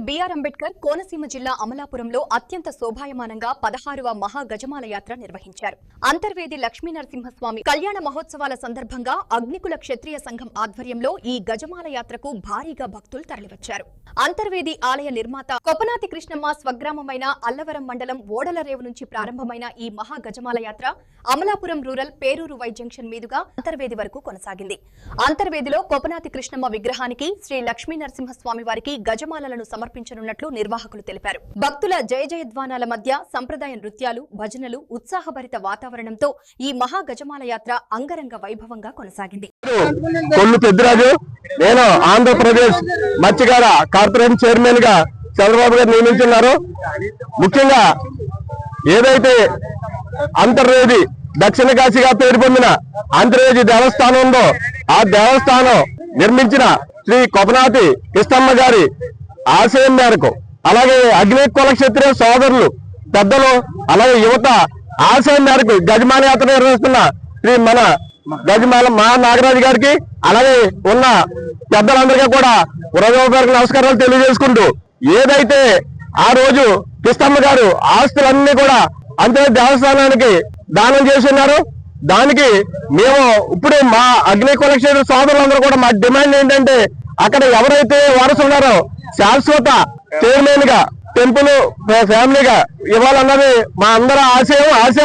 BR Ambedkar Konaseema జిల్లా అమలాపురంలో అత్యంత శోభాయమానంగా 16వ మహా గజమాల యాత్ర నిర్వహించారు. అంతర్వేది లక్ష్మీనరసింహస్వామి కళ్యాణ మహోత్సవాల సందర్భంగా అగ్నికుల క్షత్రియ సంఘం ఆధ్వర్యంలో ఈ గజమాల యాత్రకు భారీగా భక్తులు తరలివచ్చారు. అంతర్వేది ఆలయ నిర్మాత కొపనాతి కృష్ణమ్మ స్వగ్రామమైన అల్లవరం మండలం ఓడలరేవు నుంచి ప్రారంభమైన ఈ మహా గజమాల యాత్ర Amalapuram rural Peruru Y junction మీదుగా అంతర్వేది వరకు కొనసాగింది. అంతర్వేదిలో కొపనాతి కృష్ణమ్మ విగ్రహానికి శ్రీ లక్ష్మీనరసింహస్వామి వారికి గజమాలలను సమర్పించనున్నట్లు నిర్వాహకులు తెలిపారు. భక్తుల జయ జయధ్వానాల మధ్య సంప్రదాయ నృత్యాలు, భజనలు, ఉత్సాహభరిత వాతావరణంతో ఈ మహా గజమాల యాత్ర అంగరంగ వైభవంగా కొనసాగింది. నేను ఆంధ్రప్రదేశ్ మత్స్యకార కార్పొరేషన్ చైర్మన్ గా చంద్రబాబు గారు నియమించున్నారు. ముఖ్యంగా ఏదైతే అంతర్వేది దక్షిణ కాశీగా పేరు పొందిన అంతర్వేది దేవస్థానం ఉందో ఆ దేవస్థానం నిర్మించిన శ్రీ కొపనాతి కృష్ణమ్మ గారి ఆశయం మేరకు, అలాగే అగ్నికుల క్షత్రియ సోదరులు, పెద్దలు, అలాగే యువత ఆశయం మేరకు గజమాల యాత్ర నిర్వహిస్తున్న శ్రీ మన గజమాల నాగరాజు గారికి, అలాగే ఉన్న పెద్దలందరికీ కూడా హృదయపూర్వక నమస్కారాలు తెలియజేసుకుంటూ, ఏదైతే ఆ రోజు కృష్ణమ్మ గారు ఆస్తులన్నీ కూడా అంతే దేవస్థానానికి దానం చేస్తున్నారు, దానికి మేము ఇప్పుడు మా అగ్నికుల క్షత్రియ సోదరులందరూ కూడా మా డిమాండ్ ఏంటంటే, అక్కడ ఎవరైతే వారసులు ఉన్నారో శాశ్వత చైర్మన్ గా టెంపుల్ ఫ్యామిలీగా ఇవ్వాలన్నది మా అందరి ఆశ.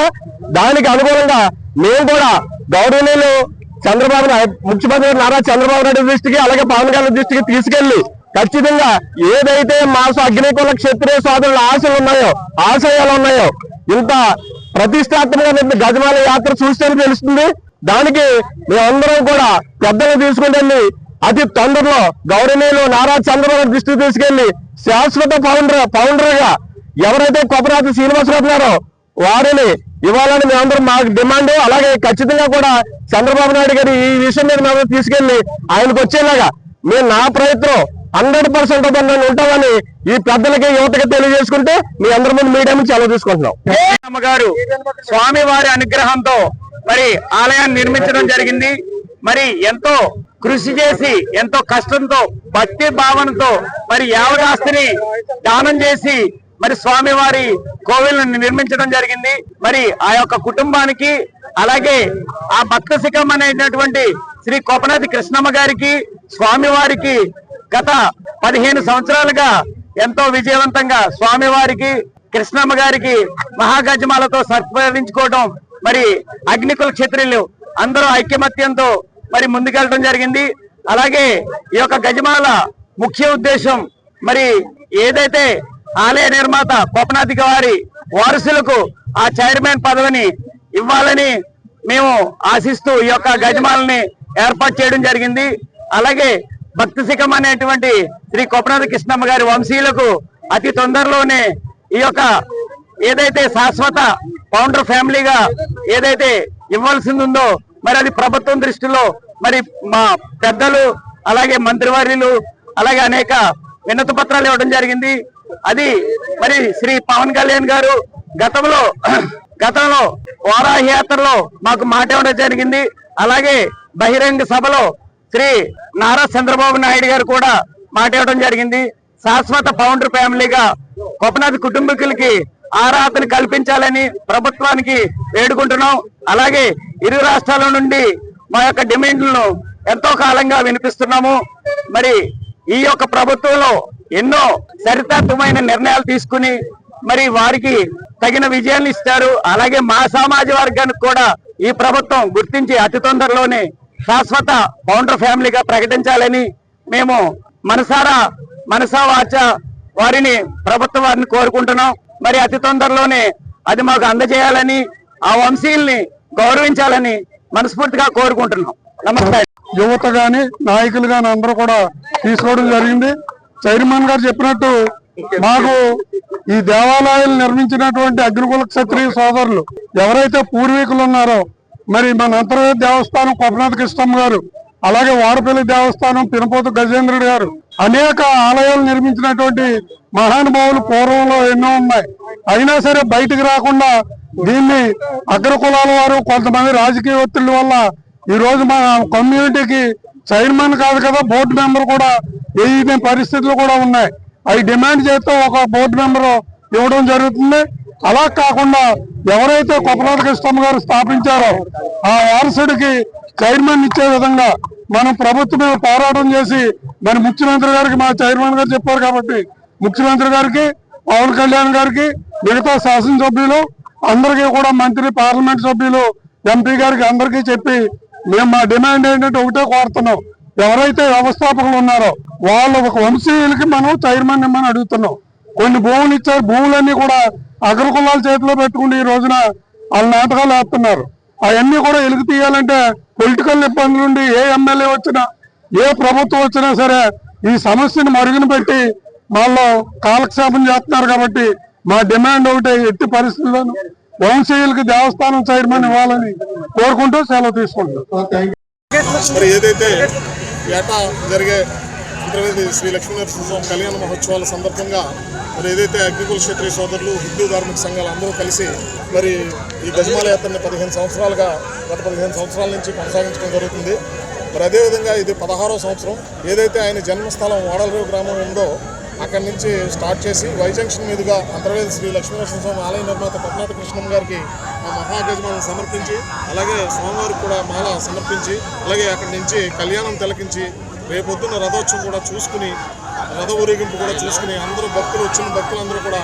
దానికి అనుగుణంగా మేము కూడా గౌరవనీయులు ముఖ్యమంత్రి నారా చంద్రబాబు నాయుడు దృష్టికి, అలాగే పవన్ కళ్యాణ్ దృష్టికి తీసుకెళ్లి ఖచ్చితంగా ఏదైతే మా అగ్నికుల క్షత్రియ సోదరుల ఆశయాలు ఉన్నాయో ఇంత ప్రతిష్టాత్మకంగా గజమాల యాత్ర చూస్తే తెలుస్తుంది. దానికి మేమందరం కూడా పెద్దలు తీసుకుంటే అతి తొందరలో గౌరవనీయులు నారా చంద్రబాబు దృష్టికి తీసుకెళ్లి శాశ్వత ఫౌండర్ గా ఎవరైతే కొపనాతి శ్రీనివాసరావు ఉన్నారో వారిని ఇవ్వాలని మేమందరం మాకు డిమాండ్. అలాగే ఖచ్చితంగా కూడా చంద్రబాబు నాయుడు గారి ఈ విషయం మీద మేము తీసుకెళ్లి ఆయనకు వచ్చేలాగా నా ప్రయత్నం 100% ఉంటామని ఈ పెద్దలకి యువతకి తెలియజేసుకుంటే మీ అందరి ముందు మీడియా నుంచి సెలవు తీసుకుంటున్నాం. గారు స్వామి వారి అనుగ్రహంతో మరి ఆలయాన్ని నిర్మించడం జరిగింది. మరి ఎంతో కృషి చేసి, ఎంతో కష్టంతో, భక్తి భావనతో మరి యావదాస్తిని దానం చేసి మరి స్వామివారి కోవిల్ని నిర్మించడం జరిగింది. మరి ఆ యొక్క కుటుంబానికి, అలాగే ఆ భక్త శిఖం అనేటటువంటి శ్రీ కొపనాతి కృష్ణమ్మ గారికి, స్వామివారికి గత 15 సంవత్సరాలుగా ఎంతో విజయవంతంగా స్వామివారికి, కృష్ణమ్మ గారికి మహాగజమాలతో సత్కరించుకోవడం, మరి అగ్నికుల క్షత్రియులు అందరూ ఐక్యమత్యంతో మరి ముందుకెళ్ళడం జరిగింది. అలాగే ఈ యొక్క గజమాల ముఖ్య ఉద్దేశం మరి ఏదైతే ఆలయ నిర్మాత కొపనాతి గారి వారసులకు ఆ చైర్మన్ పదవిని ఇవ్వాలని మేము ఆశిస్తూ ఈ యొక్క గజమాలని ఏర్పాటు చేయడం జరిగింది. అలాగే భక్తి శిఖం అనేటువంటి శ్రీ కొపనాతి కృష్ణమ్మ గారి వంశీయులకు అతి తొందరలోనే ఈ యొక్క ఏదైతే శాశ్వత ఫౌండర్ ఫ్యామిలీగా ఏదైతే ఇవ్వాల్సింది ఉందో మరి అది ప్రభుత్వం దృష్టిలో మరి మా పెద్దలు, అలాగే మంత్రివర్యులు, అలాగే అనేక వినతి పత్రాలు ఇవ్వడం జరిగింది. అది మరి శ్రీ పవన్ కళ్యాణ్ గారు గతంలో వారాహి యాత్రలో మాకు మాట ఇవ్వడం జరిగింది. అలాగే బహిరంగ సభలో శ్రీ నారా చంద్రబాబు నాయుడు గారు కూడా మాట ఇవ్వడం జరిగింది. శాశ్వత ఫౌండర్ ఫ్యామిలీగా కొపనాతి కుటుంబీకులకి ఆరాధన కల్పించాలని ప్రభుత్వానికి వేడుకుంటున్నాం. అలాగే ఇరు రాష్ట్రాల నుండి మా యొక్క డిమాండ్లను ఎంతో కాలంగా వినిపిస్తున్నాము. మరి ఈ యొక్క ప్రభుత్వంలో ఎన్నో చరిత్రాత్మకమైన నిర్ణయాలు తీసుకుని మరి వారికి తగిన విజయాన్ని ఇస్తారు. అలాగే మా సామాజిక వర్గానికి కూడా ఈ ప్రభుత్వం గుర్తించి అతి తొందరలోనే శాశ్వత ఫౌండర్ ఫ్యామిలీగా ప్రకటించాలని మేము మనసా వాచ వారిని ప్రభుత్వం వారిని కోరుకుంటున్నాం. మరి అతి తొందరలోనే అది మాకు అందజేయాలని, ఆ వంశీయుల్ని గౌరవించాలని మనస్ఫూర్తిగా కోరుకుంటున్నాం. నమస్తే. యువత గాని నాయకులు గాని అందరూ కూడా తీసుకోవడం జరిగింది. చైర్మన్ గారు చెప్పినట్టు మాకు ఈ దేవాలయాలు నిర్మించినటువంటి అగ్నికుల క్షత్రియ సోదరులు ఎవరైతే పూర్వీకులు ఉన్నారో మరి మన అంతర్వేది దేవస్థానం కొపనాతి కృష్ణమ్మ గారు, అలాగే వాడపల్లి దేవస్థానం పినపోతు గజేంద్రుడు గారు అనేక ఆలయాలు నిర్మించినటువంటి మహానుభావులు పూర్వంలో ఎన్నో ఉన్నాయి. అయినా సరే బయటకు రాకుండా దీన్ని అగ్రకులాల వారు, కొంతమంది రాజకీయ ఒత్తిళ్ల వల్ల ఈ రోజు మన కమ్యూనిటీకి చైర్మన్ కాదు కదా, బోర్డు మెంబర్ కూడా వేయని పరిస్థితులు కూడా ఉన్నాయి. అవి డిమాండ్ చేస్తూ ఒక బోర్డు మెంబర్ ఇవ్వడం జరుగుతుంది. అలా కాకుండా ఎవరైతే కొప్పరాజు కృష్ణమ్మ గారు స్థాపించారో ఆ వారసుడికి చైర్మన్ ఇచ్చే విధంగా మనం ప్రభుత్వమే పోరాటం చేసి మరి ముఖ్యమంత్రి గారికి మా చైర్మన్ గారు చెప్పారు కాబట్టి ముఖ్యమంత్రి గారికి, పవన్ కళ్యాణ్ గారికి, మిగతా శాసనసభ్యులు అందరికీ కూడా మంత్రి, పార్లమెంట్ సభ్యులు, ఎంపీ గారికి అందరికీ చెప్పి మేము మా డిమాండ్ ఏంటంటే ఒకటే కోరుతున్నాం. ఎవరైతే వ్యవస్థాపకులు ఉన్నారో వాళ్ళ ఒక వంశీయులకి మనం చైర్మన్ ఇమ్మని అడుగుతున్నాం. కొన్ని భూములు ఇచ్చారు, భూములన్నీ కూడా అగ్రకులాల చేతిలో పెట్టుకుని ఈ రోజున వాళ్ళ నాటకాలు వేస్తున్నారు. అవన్నీ కూడా వెలుగు తీయాలంటే పొలిటికల్ ఇబ్బందుల నుండి ఏ ఎమ్మెల్యే వచ్చినా, ఏ ప్రభుత్వం వచ్చినా సరే ఈ సమస్యను మరుగున పెట్టి వాళ్ళు కాలక్షేపం చేస్తున్నారు. కాబట్టి మా డిమాండ్ ఒకటే, ఎట్టి పరిస్థితుల్లోనూ వంశీయులకి దేవస్థానం చైర్మన్ ఇవ్వాలని కోరుకుంటూ సెలవు తీసుకుంటాం. మరి ఏదైతే ఏటా జరిగే అంతర్వేది శ్రీ లక్ష్మీనరసింహస్వామి కళ్యాణ మహోత్సవాల సందర్భంగా మరి ఏదైతే అగ్నికుల క్షత్రియ సోదరులు, హిందూ ధార్మిక సంఘాలు అందరూ కలిసి మరి ఈ గజమాల యాత్రని 15 సంవత్సరాలుగా గత 15 సంవత్సరాల నుంచి కొనసాగించడం జరుగుతుంది. మరి అదేవిధంగా ఇది 16వ సంవత్సరం. ఏదైతే ఆయన జన్మస్థలం వాడలరేవు గ్రామం ఉందో అక్కడి నుంచి స్టార్ట్ చేసి వై జంక్షన్ మీదుగా అంతర్వేది శ్రీ లక్ష్మీనరసింహస్వామి ఆలయ నిర్మాత పద్మావతి కృష్ణమ్మ గారికి ఆ మహాగజమాలను సమర్పించి, అలాగే స్వామివారికి కూడా మాల సమర్పించి, అలాగే అక్కడి నుంచి కళ్యాణం తిలకించి రేపొద్దున రథోత్సవం కూడా చూసుకుని, రథ ఊరేగింపు కూడా చూసుకుని అందరూ భక్తులు, వచ్చిన భక్తులందరూ కూడా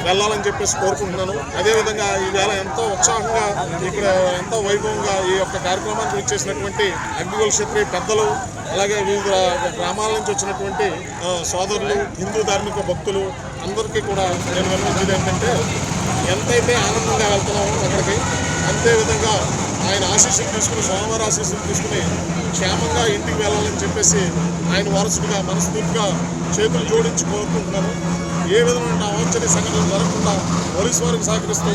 వెళ్ళాలని చెప్పేసి కోరుకుంటున్నాను. అదేవిధంగా ఈవేళ ఎంతో ఉత్సాహంగా ఇక్కడ ఎంతో వైభవంగా ఈ యొక్క కార్యక్రమానికి వచ్చేసినటువంటి అగ్నికుల క్షత్రియ పెద్దలు, అలాగే వివిధ గ్రామాల నుంచి వచ్చినటువంటి సోదరులు, హిందూ ధార్మిక భక్తులు అందరికీ కూడా నేను విన్నవించేది ఏంటంటే, ఎంతైతే ఆనందంగా వెళ్తున్నామో అక్కడికి అంతే విధంగా ఆయన ఆశీస్సులు తీసుకుని, స్వామివారి ఆశీస్సులు తీసుకుని క్షేమంగా ఇంటికి వెళ్ళాలని చెప్పేసి ఆయన వారసుడిగా మనస్ఫూర్తిగా చేతులు జోడించి కోరుకుంటున్నాను. ఏ విధమైన అవాంఛనీయ సంఘటనలు జరగకుండా పోలీసు వారికి సహకరిస్తూ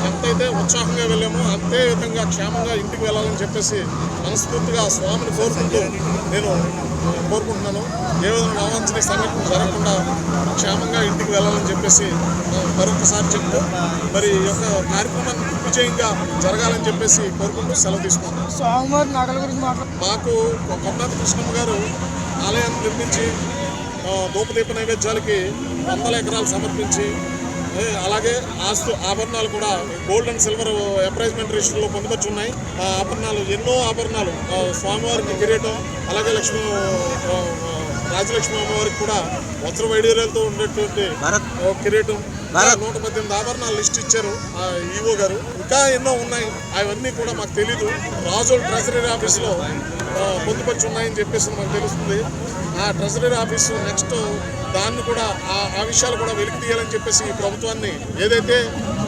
ఎంతైతే ఉత్సాహంగా వెళ్ళామో అంతే విధంగా క్షేమంగా ఇంటికి వెళ్ళాలని చెప్పేసి మనస్ఫూర్తిగా స్వామిని కోరుకుంటూ నేను కోరుకుంటున్నాను. ఏ విధమైన అవాంఛనీయ సంఘటనలు జరగకుండా క్షేమంగా ఇంటికి వెళ్ళాలని చెప్పేసి మరొకసారి చెప్తూ మరి ఈ యొక్క కార్యక్రమాన్ని విజయంగా జరగాలని చెప్పేసి కోరుకుంటూ సెలవు తీసుకుంటాం. స్వామివారి నగల గురించి మాకు పద్మావతి కృష్ణమ్మ గారు ఆలయాన్ని నిర్మించి ధూపదీప నైవేద్యాలకి 100 ఎకరాలు సమర్పించి, అలాగే ఆభరణాలు కూడా గోల్డ్ అండ్ సిల్వర్ అప్రైజ్మెంట్ రిజిస్టర్లో పొందుపరిచి ఉన్నాయి. ఆ ఆభరణాలు, ఎన్నో ఆభరణాలు, స్వామివారికి కిరీటం, అలాగే రాజలక్ష్మి అమ్మవారికి కూడా వజ్ర వైడూర్యాలతో ఉండేటువంటి కిరీటం, 118 ఆభరణాలు లిస్ట్ ఇచ్చారు ఈవో గారు. ఇంకా ఎన్నో ఉన్నాయి, అవన్నీ కూడా మాకు తెలీదు. రాజోల్ ట్రెజరీ ఆఫీస్లో పొందుపరిచి ఉన్నాయని చెప్పేసి మాకు తెలుస్తుంది. ఆ ట్రెజరీ ఆఫీసు నెక్స్ట్ దాన్ని కూడా ఆ విషయాలు కూడా వెలికి తీయాలని చెప్పేసి ఈ ప్రభుత్వాన్ని ఏదైతే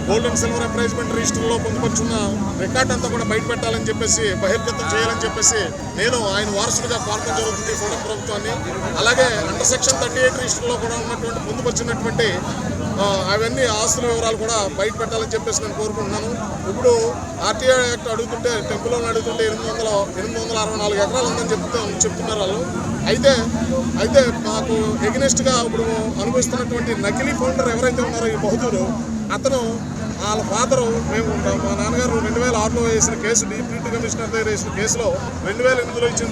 గోల్డ్ అండ్ సిల్వర్ అప్రైజ్మెంట్ రిజిస్టర్లో పొందుపరుచున్న రికార్డ్ అంతా కూడా బయట పెట్టాలని చెప్పేసి, బహిర్గతం చేయాలని చెప్పేసి నేను ఆయన వారసుడిగా కోరడం జరుగుతుంది కూటమి ప్రభుత్వాన్ని. అలాగే అండర్ సెక్షన్ 38 రిజిస్టర్లో కూడా ఉన్నటువంటి పొందుపరిచినటువంటి అవన్నీ ఆస్తుల వివరాలు కూడా బయట పెట్టాలని చెప్పేసి నేను కోరుకుంటున్నాను. ఇప్పుడు ఆర్టీఐ యాక్ట్ అడుగుతుంటే, టెంపుల్లోని అడుగుతుంటే 864 ఎకరాలు ఉందని చెప్తున్నారు వాళ్ళు. అయితే మాకు ఎగనెస్ట్గా ఇప్పుడు అనుభవిస్తున్నటువంటి నకిలీ ఫౌండర్ ఎవరైతే ఉన్నారో ఈ బహదూరు, అతను వాళ్ళ ఫాదరు, మా నాన్నగారు 2006లో వేసిన కేసు, డిప్యూటీ కమిషనర్ దగ్గర వేసిన కేసులో 2008లో ఇచ్చిన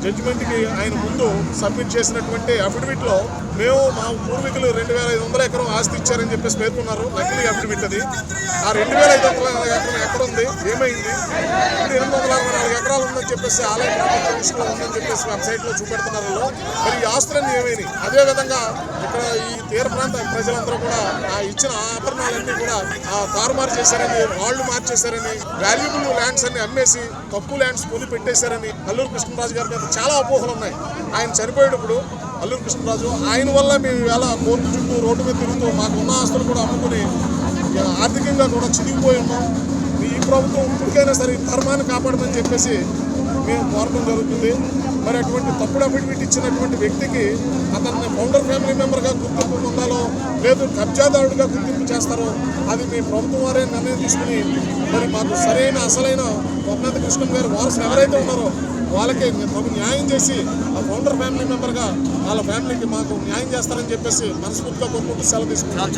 జడ్జిమెంట్కి ఆయన ముందు సబ్మిట్ చేసినటువంటి అఫిడవిట్లో మేము మా పూర్వీకులు 2500 ఎకరం ఆస్తి ఇచ్చారని చెప్పేసి పేర్కొన్నారు. నకిలీ అఫిడవిట్ అది. ఆ 2500 ఎకరం ఎక్కడుంది, ఏమైంది? ఇప్పుడు 864 ఎకరాలు ఉందని చెప్పేసి ఆలయ లిస్టులో ఉందని చెప్పేసి వెబ్సైట్లో చూపెడుతున్నారు. మరి ఈ ఆస్తులన్నీ ఏమైనాయి? అదేవిధంగా ఇక్కడ ఈ తీర ప్రాంత ప్రజలందరూ కూడా ఆ ఇచ్చిన ఆభరణాలన్నీ కూడా తారుమారు చేశారని, రాళ్లు మార్చేశారని, వాల్యుబుల్ ల్యాండ్స్ అన్ని అమ్మేసి తక్కువ ల్యాండ్స్ కొని పెట్టేశారని అల్లూరు కృష్ణరాజు గారి మీద చాలా అపోహలు ఉన్నాయి. ఆయన చనిపోయేటప్పుడు అల్లూరు కృష్ణరాజు, ఆయన వల్ల మేము ఇలా కోర్టు చుట్టూ రోడ్డు మీద తిరుగుతూ మాకు ఉన్న ఆస్తులు కూడా అమ్ముకుని ఆర్థికంగా కూడా చిరిగిపోయి ఉన్నాం. ఈ ప్రభుత్వం ఇప్పటికైనా సరే ధర్మాన్ని కాపాడమని చెప్పేసి మేము కోరడం జరుగుతుంది. మరి అటువంటి తప్పుడు అఫిడవిట్ ఇచ్చినటువంటి వ్యక్తికి అతన్ని ఫౌండర్ ఫ్యామిలీ మెంబర్గా గుర్తింపు పొందాలో, లేదు కబ్జాదారుడిగా గుర్తింపు చేస్తారో అది మీ ప్రభుత్వం వారే నిర్ణయం తీసుకుని మరి మాకు సరైన అసలైన పద్మావతి కృష్ణమ్మ గారి వారసులు ఎవరైతే ఉన్నారో వాళ్ళకి మాకు న్యాయం చేసి ఆ ఫౌండర్ ఫ్యామిలీ మెంబర్గా వాళ్ళ ఫ్యామిలీకి మాకు న్యాయం చేస్తారని చెప్పేసి మనస్ఫూర్తిగా కోరుకుంటూ సెలవు తీసుకుంటాం.